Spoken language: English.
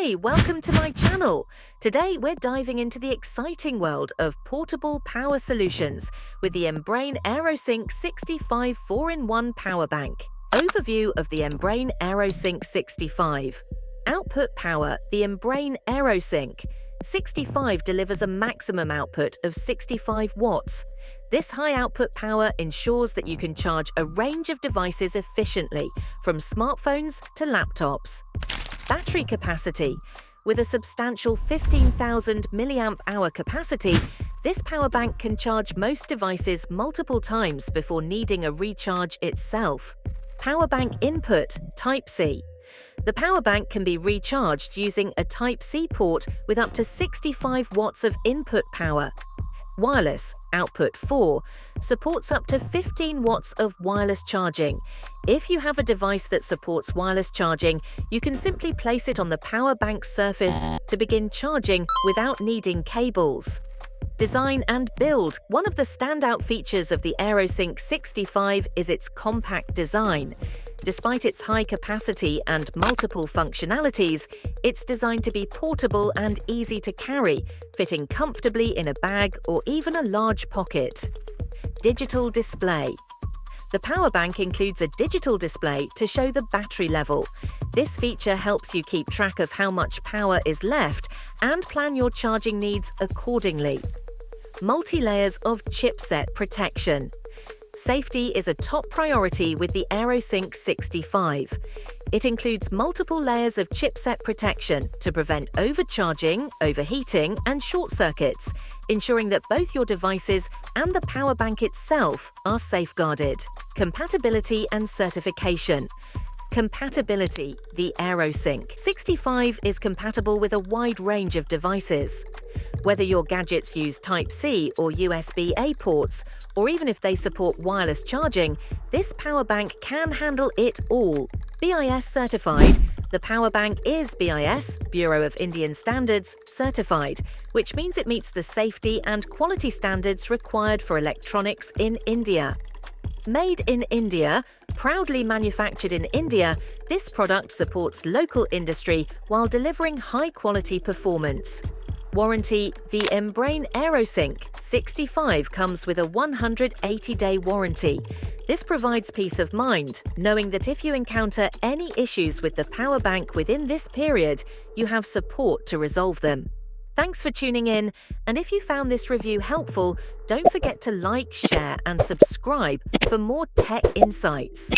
Hey, welcome to my channel. Today we're diving into the exciting world of portable power solutions with the Ambrane Aerosync 65 4-in-1 power bank. Overview of the Ambrane Aerosync 65. Output power. The Ambrane Aerosync 65 delivers a maximum output of 65 watts. This high output power ensures that you can charge a range of devices efficiently, from smartphones to laptops. Battery capacity. With a substantial 15,000 mAh capacity, this power bank can charge most devices multiple times before needing a recharge itself. Power bank input Type-C. The power bank can be recharged using a Type-C port with up to 65 watts of input power. Wireless output 4 supports up to 15 watts of wireless charging. If you have a device that supports wireless charging, you can simply place it on the power bank's surface to begin charging without needing cables. Design and build. One of the standout features of the Aerosync 65 is its compact design. Despite its high capacity and multiple functionalities, it's designed to be portable and easy to carry, fitting comfortably in a bag or even a large pocket. Digital display. The power bank includes a digital display to show the battery level. This feature helps you keep track of how much power is left and plan your charging needs accordingly. Multi-layers of chipset protection. Safety is a top priority with the Aerosync 65. It includes multiple layers of chipset protection to prevent overcharging, overheating, and short circuits, ensuring that both your devices and the power bank itself are safeguarded. Compatibility and certification. Compatibility. The Aerosync 65 is compatible with a wide range of devices. Whether your gadgets use Type-C or USB-A ports, or even if they support wireless charging, this power bank can handle it all. BIS certified. The power bank is BIS, Bureau of Indian Standards, certified, which means it meets the safety and quality standards required for electronics in India. Made in India, proudly manufactured in India, this product supports local industry while delivering high-quality performance. Warranty. The Ambrane Aerosync 65 comes with a 180-day warranty. This provides peace of mind, knowing that if you encounter any issues with the power bank within this period, you have support to resolve them. Thanks for tuning in, and if you found this review helpful, don't forget to like, share, and subscribe for more tech insights.